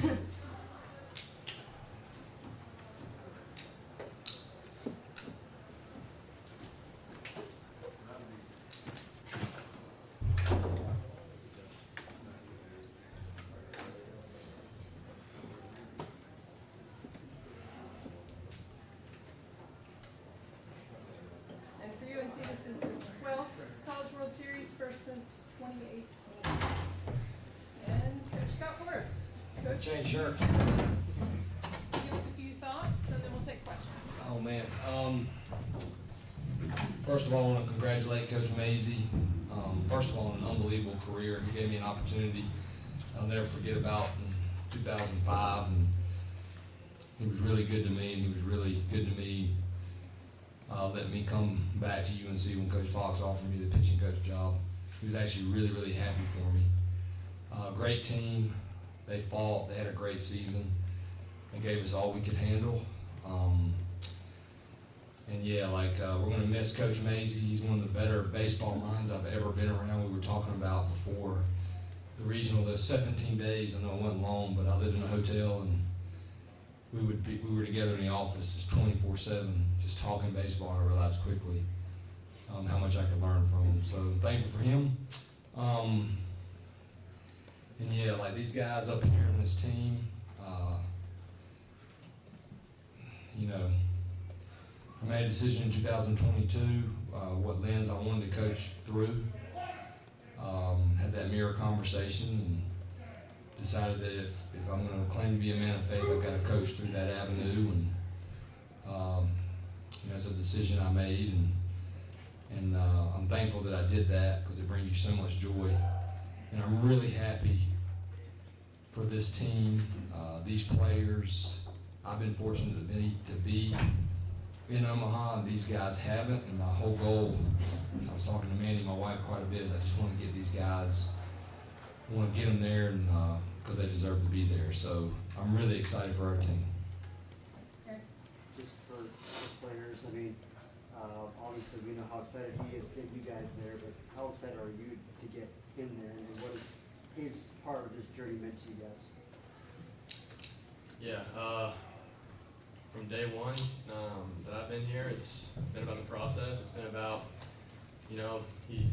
And for UNC, this is the 12th College World Series, first since 2018. And Coach Scott Forbes. Coach, Change shirt. give us a few thoughts, and then we'll take questions. Oh man. First of all, I want to congratulate Coach Mazey. First of all, on an unbelievable career. He gave me an opportunity I'll never forget about in 2005, and he was really good to me, and he was really good to me. Let me come back to UNC when Coach Fox offered me the pitching coach job. He was actually really, really happy for me. Great team. They fought. They had a great season. They gave us all we could handle. And yeah, we're going to miss Coach Mazey. He's one of the better baseball minds I've ever been around. We were talking about before the regional, those 17 days. I know it went long, but I lived in a hotel, and we were together in the office just 24/7, just talking baseball. And I realized quickly how much I could learn from him. So I'm thankful for him. And yeah, these guys up here in this team, I made a decision in 2022 what lens I wanted to coach through. Had that mirror conversation and decided that if I'm going to claim to be a man of faith, I've got to coach through that avenue. And it's a decision I made, and I'm thankful that I did that because it brings you so much joy. And I'm really happy for this team, these players. I've been fortunate to be in Omaha, and these guys haven't. And my whole goal, I was talking to Mandy, my wife, quite a bit, is I just want to get these guys, I want to get them there, and because they deserve to be there. So I'm really excited for our team. Just for players, I mean, obviously we know how excited he is to get you guys there, but how excited are you to get him there, and what is his part of this journey meant to you guys? Yeah, from day one that I've been here, it's been about the process. It's been about, he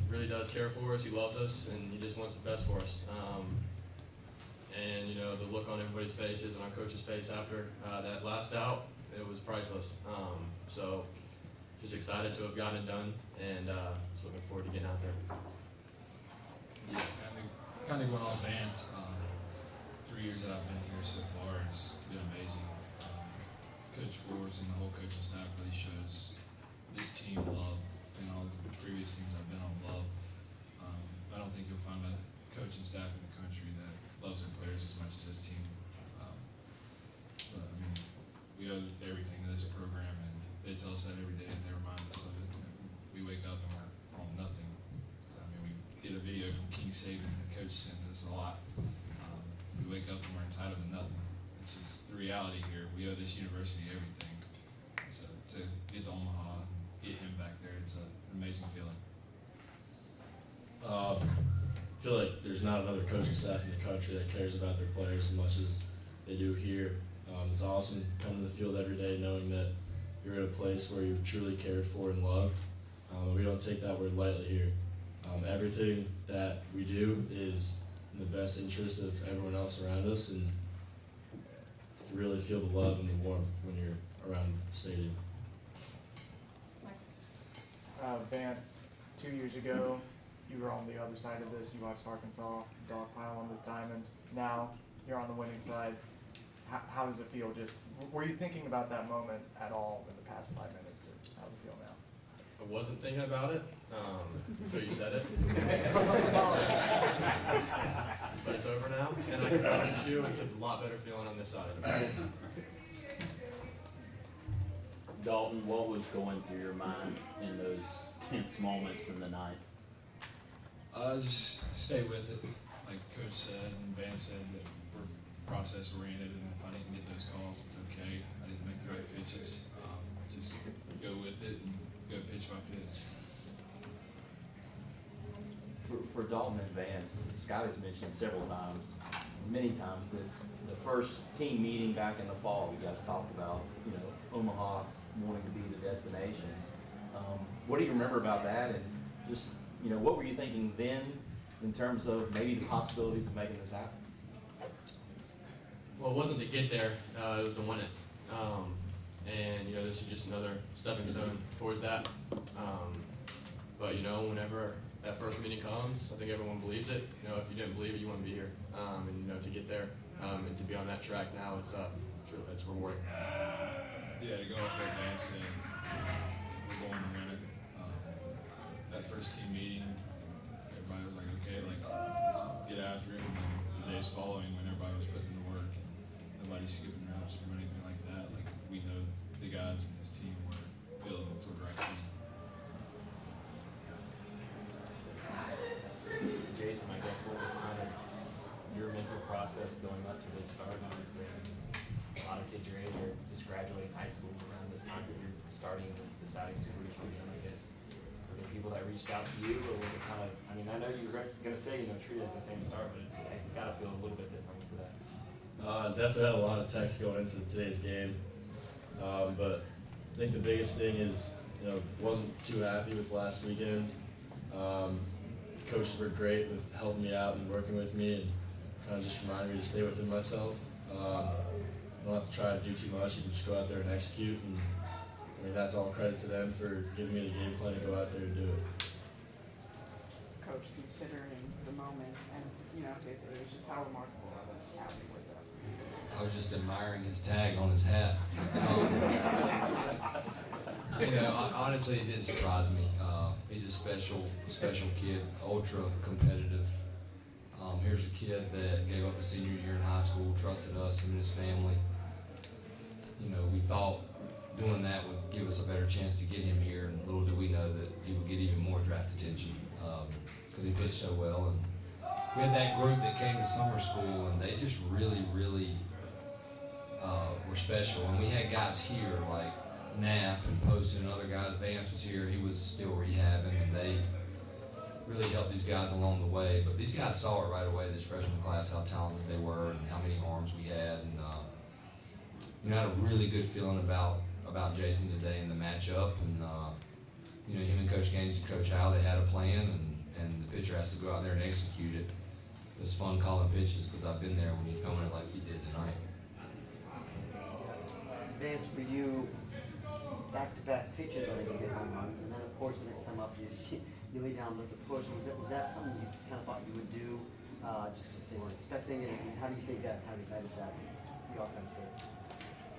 really does care for us, he loves us, and he just wants the best for us. And the look on everybody's faces and our coach's face after that last out, it was priceless. So just excited to have gotten it done, and just looking forward to getting out there. Yeah, kind of going off Vance. 3 years that I've been here so far, it's been amazing. Coach Forbes and the whole coaching staff really shows this team love, and all the previous teams I've been on love. I don't think you'll find a coaching staff in the country that loves their players as much as this team. But I mean, we owe everything to this program, and they tell us that every day, and they remind us of it. We wake up and we're on nothing. So, I mean, we get a video from King Saban, the coach sends us a lot. We wake up and we're entitled to nothing, which is the reality here. We owe this university everything. So to get to Omaha and get him back there, it's an amazing feeling. I feel like there's not another coaching staff in the country that cares about their players as much as they do here. It's awesome coming to the field every day knowing that you're at a place where you're truly cared for and loved. We don't take that word lightly here. Everything that we do is in the best interest of everyone else around us, and you really feel the love and the warmth when you're around the stadium. Vance, 2 years ago, you were on the other side of this. You watched Arkansas dogpile on this diamond. Now you're on the winning side. How does it feel? Were you thinking about that moment at all in the past 5 minutes, or how does it feel now? I wasn't thinking about it until you said it. But it's over now, and I can promise you it's a lot better feeling on this side of the ball. Dalton, what was going through your mind in those tense moments in the night? Just stay with it. Like Coach said and Vance said, that we're process oriented, and if I didn't get those calls, it's okay. I didn't make the right pitches. Just go with it and go pitch by pitch. for Dalton and Vance, Scott has mentioned several times, many times, that the first team meeting back in the fall, you guys talked about, you know, Omaha wanting to be the destination. What do you remember about that, and just, you know, what were you thinking then in terms of maybe the possibilities of making this happen? Well, it wasn't to get there, it was to win it. And, you know, this is just another stepping stone towards that. But, you know, whenever that first meeting comes, I think everyone believes it. You know, if you didn't believe it, you wouldn't be here. And, you know, to get there and to be on that track now, it's rewarding. Yeah, to go off for advance and we're going to win it. That first team meeting, everybody was like, okay, like, let's get after it. And then the days following, when everybody was putting in the work, and nobody's skipping reps or anything like that, like, we know the guys in this team were building toward the right thing. Jason, I guess what was kind of your mental process going up to this start? Obviously, a lot of kids your age are just graduating high school around this time that you're starting and deciding Super Regional again, I guess. Were there people that reached out to you, or was it kind of, I mean, I know you were going to say, you know, treat it as the same start, but it's got to feel a little bit different for that. Definitely had a lot of texts going into today's game, but I think the biggest thing is, you know, wasn't too happy with last weekend. Coaches were great with helping me out and working with me, and kind of just reminded me to stay within myself. You don't have to try to do too much. You can just go out there and execute, and I mean, that's all credit to them for giving me the game plan to go out there and do it. Coach, considering the moment, and you know, basically, it was just how remarkable of a happening was that? I was just admiring his tag on his hat. You know, honestly, it didn't surprise me. He's a special kid, ultra competitive. Here's a kid that gave up his senior year in high school, trusted us, him and his family. You know, we thought doing that would give us a better chance to get him here, and little did we know that he would get even more draft attention because he pitched so well. And we had that group that came to summer school, and they just really were special. And we had guys here like Knapp and Poston and other guys. Vance was here; he was still rehabbing, and they really helped these guys along the way. But these guys saw it right away, this freshman class, how talented they were and how many arms we had. And you know, I had a really good feeling about Jason today in the matchup. And you know, him and Coach Gaines and Coach Howe, they had a plan, and the pitcher has to go out there and execute it. It's fun calling pitches because I've been there when he's throwing it like he did tonight. Vance, for you, back-to-back pitches are going to get home runs, and then of course the next time up you lay down with the push. Was that something you kind of thought you would do, just because they weren't expecting it? And how do you think that kind of guided that the offense there?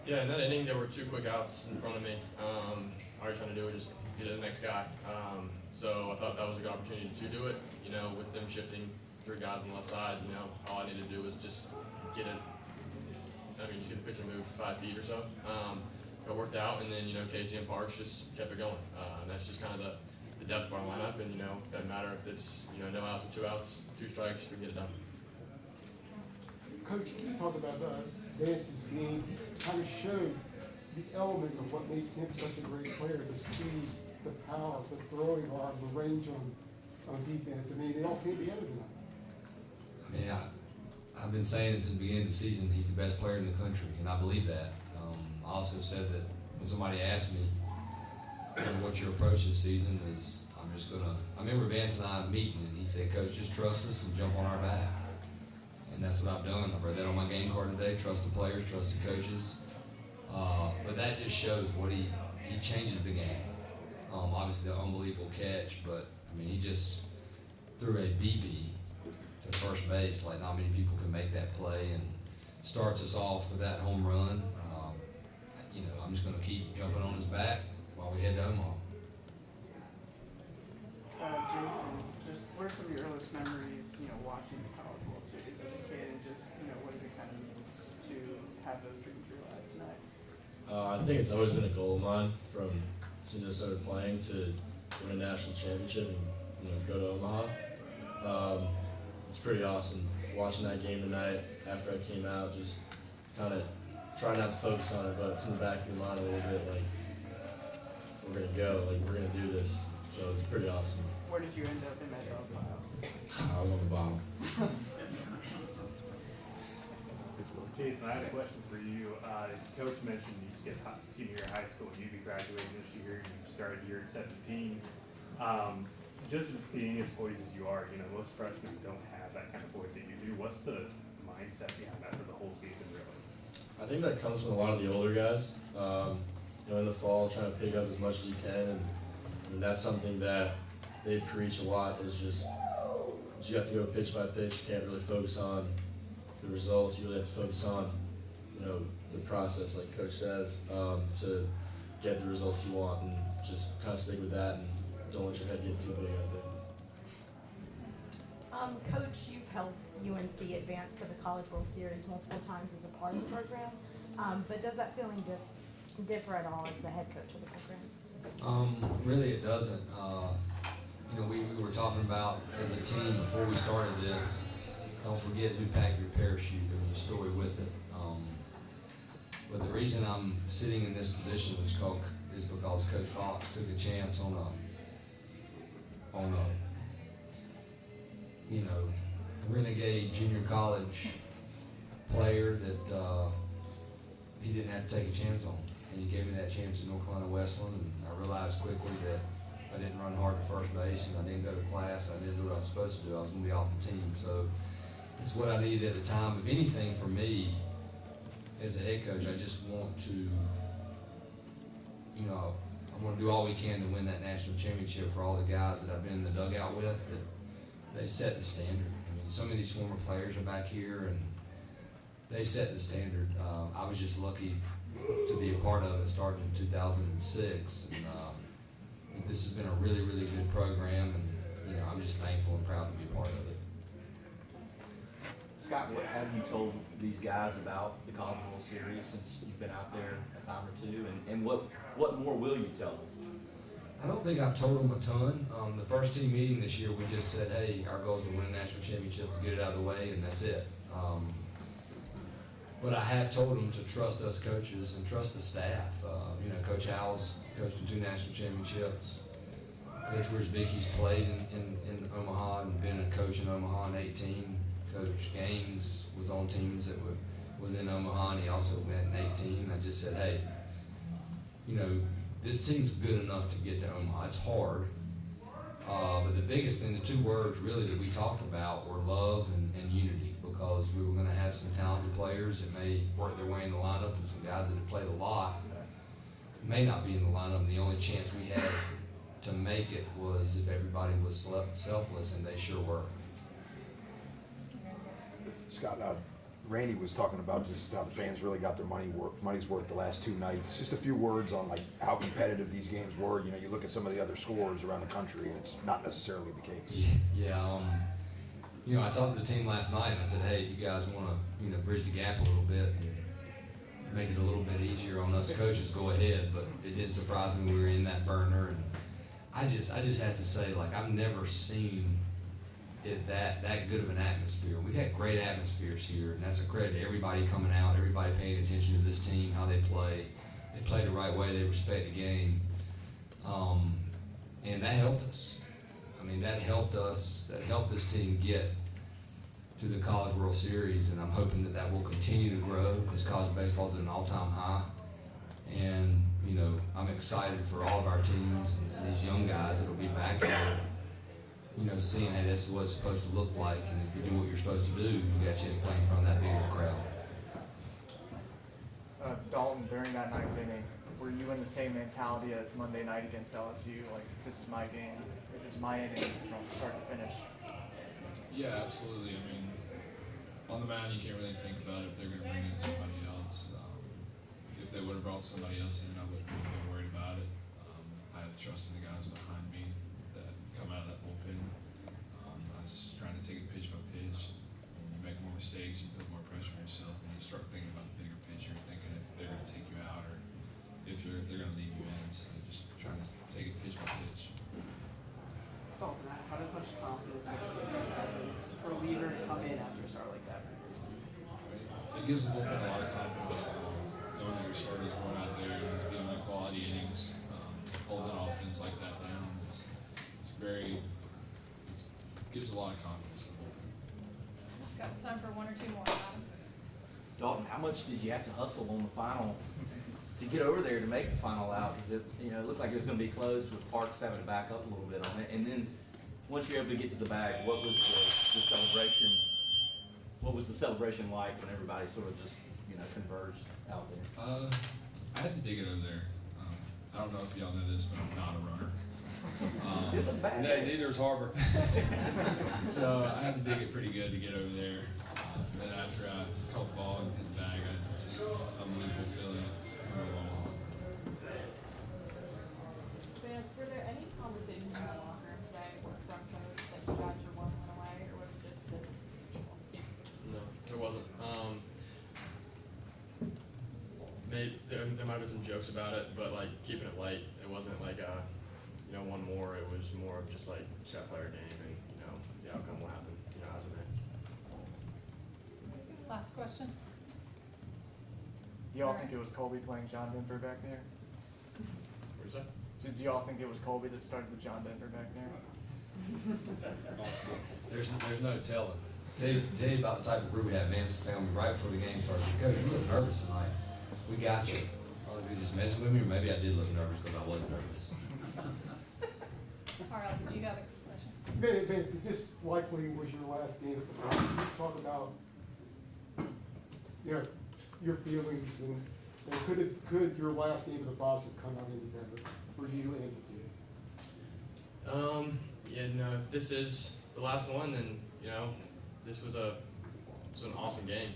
Yeah, in that inning there were 2 quick outs in front of me. All you're trying to do is just get to the next guy. So I thought that was a good opportunity to do it. You know, with them shifting 3 guys on the left side, you know, all I needed to do was just get it. Just get the pitcher move 5 feet or so. It worked out, and then, you know, Casey and Parks just kept it going. And that's just kind of the depth of our lineup, and, you know, doesn't matter if it's, you know, no outs or 2 outs, 2 strikes, we get it done. Coach, you talked about Vance's game, kind of showed the elements of what makes him such a great player: the speed, the power, the throwing arm, the range on defense. I mean, they all came together tonight. I mean, I've been saying this in the beginning of the season, he's the best player in the country, and I believe that. I also said that when somebody asked me, what's your approach this season, is I remember Vance and I meeting, and he said, Coach, just trust us and jump on our back. And that's what I've done. I've read that on my game card today: trust the players, trust the coaches. But that just shows what he changes the game. Obviously the unbelievable catch, but I mean, he just threw a BB to first base like not many people can make that play, and starts us off with that home run. You know, I'm just going to keep jumping on his back while we head to Omaha. Jason, just what are some of your earliest memories, you know, watching the College World Series as a kid, and just, you know, what does it kind of mean to have those dreams realized tonight? I think it's always been a goal of mine from as soon as I started playing to win a national championship and, you know, go to Omaha. It's pretty awesome watching that game tonight after I came out, just kind of try not to focus on it, but it's in the back of your mind a little bit, like, we're going to go, like, we're going to do this. So it's pretty awesome. Where did you end up in that draw pile? I was on the bottom. Jason, I had a question for you. Coach mentioned you skipped senior year of high school and you'd be graduating this year. You started here at 17. Just being as poised as you are, most freshmen don't have that kind of poise that you do. What's the mindset behind that for the whole season, really? I think that comes from a lot of the older guys. In the fall, trying to pick up as much as you can, and that's something that they preach a lot. Is just you have to go pitch by pitch. You can't really focus on the results. You really have to focus on, the process, like Coach says, to get the results you want, and just kind of stick with that, and don't let your head get too big out there. Coach, you've helped UNC advance to the College World Series multiple times as a part of the program, but does that feeling differ at all as the head coach of the program? Really, it doesn't. We were talking about as a team before we started this. Don't forget who packed your parachute. There was a story with it. But the reason I'm sitting in this position is because Coach Fox took a chance on a renegade junior college player that he didn't have to take a chance on. And he gave me that chance at North Carolina Westland, and I realized quickly that I didn't run hard to first base, and I didn't go to class, I didn't do what I was supposed to do. I was going to be off the team. So it's what I needed at the time. If anything, for me, as a head coach, I just want to, I want to do all we can to win that national championship for all the guys that I've been in the dugout with, that they set the standard. I mean, some of these former players are back here, and they set the standard. I was just lucky to be a part of it starting in 2006. And this has been a really, really good program, and I'm just thankful and proud to be a part of it. Scott, what have you told these guys about the College World Series since you've been out there a time or two, and what more will you tell them? I don't think I've told them a ton. The first team meeting this year, we just said, hey, our goal is to win a national championship, let's get it out of the way, and that's it. But I have told them to trust us coaches and trust the staff. Coach Howell's coached in 2 national championships. Coach Wiersbicki's played in Omaha and been a coach in Omaha in 18. Coach Gaines was on teams that was in Omaha, and he also went in 18. I just said, hey, this team's good enough to get to Omaha. It's hard. But the biggest thing, the 2 words really that we talked about were love and unity, because we were going to have some talented players that may work their way in the lineup, and some guys that have played a lot may not be in the lineup. And the only chance we had to make it was if everybody was selfless, and they sure were. Scott, Randy was talking about just how the fans really got their money's worth the last 2 nights. Just a few words on how competitive these games were. You look at some of the other scores around the country, and it's not necessarily the case. Yeah. I talked to the team last night, and I said, hey, if you guys want to, bridge the gap a little bit and make it a little bit easier on us coaches, go ahead. But it didn't surprise me we were in that burner, and I just have to say, I've never seen it that good of an atmosphere. We've had great atmospheres here, and that's a credit to everybody coming out, everybody paying attention to this team, how they play. They play the right way, they respect the game. And that helped us. That helped this team get to the College World Series, and I'm hoping that will continue to grow, because college baseball is at an all-time high. And, I'm excited for all of our teams and these young guys that will be back here, seeing how this is what it's supposed to look like, and if you do what you're supposed to do, you got a chance to play in front of that big of a crowd. Dalton, during that 9th inning, were you in the same mentality as Monday night against LSU? This is my game, this is my inning from start to finish? Yeah, absolutely. On the mound, you can't really think about if they're going to bring in somebody else. If they would have brought somebody else in, I wouldn't have been worried about it. I have trust in the guys behind me that come out of that bullpen. I was trying to take it pitch by pitch. When you make more mistakes, you put more pressure on yourself, and you start thinking about the bigger picture, thinking if they're going to take you out or if they're going to leave you in. So just trying to take it pitch by pitch. Dalton, how much confidence as a reliever come in after a start like that for your team? It gives the bullpen a lot of confidence. Knowing that your starter's going out there and he's giving you quality innings, holding offense like that down, it's gives a lot of confidence. Got time for one or two more, Adam. Dalton, how much did you have to hustle on the final to get over there to make the final out? Because it looked like it was going to be close with Parks having to back up a little bit on it. And then once you're able to get to the bag, what was the celebration? What was the celebration like when everybody sort of just converged out there? I had to dig it over there. I don't know if y'all know this, but I'm not a runner. Neither is Harbor. So I had to dig it pretty good to get over there. Then after I caught the ball and hit the bag, I just unbelievable feeling. Vance, were there any conversations in the locker room today or from coach that you guys were one away, or was it just business as usual? No, there wasn't. There might have been some jokes about it, but like keeping it light. It wasn't like one more. It was more of just like just gotta play our game, and the outcome will happen. As it may. Last question. Do y'all think it was Colby playing John Denver back there? What is that? So do y'all think it was Colby that started with John Denver back there? There's no telling. Tell you about the type of group we had. Vance found me right before the game started. Coach, you look nervous tonight. We got you. All of you just messing with me, or maybe I did look nervous because I was nervous. All right, did you have a question? Vance, this likely was your last game at the Poise. Can you talk about your feelings and could your last game at the Poise have come out any better for you and the team? If this is the last one, then this was an awesome game.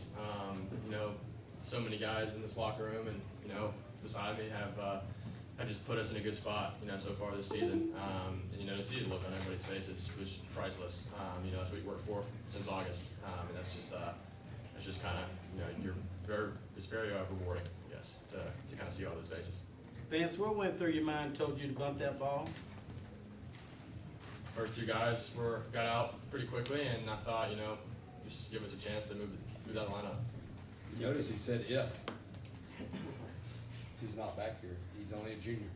So many guys in this locker room and beside me have just put us in a good spot so far this season. And to see the look on everybody's faces was priceless. That's what we worked for since August, and that's just kind of it's very rewarding, I guess, to kind of see all those faces. Vance, what went through your mind told you to bump that ball? First two guys got out pretty quickly, and I thought, just give us a chance to move that lineup. You notice he said if. He's not back here. He's only a junior.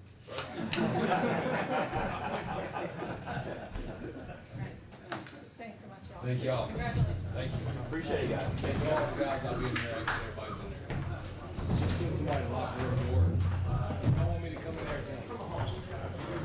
Thanks so much, y'all. Thank y'all. Congratulations. Thank you. Appreciate it, guys. Thank you all, guys. I'll be in there. Everybody's in there. Just seen somebody lock the door. I want me to come in there and tell them.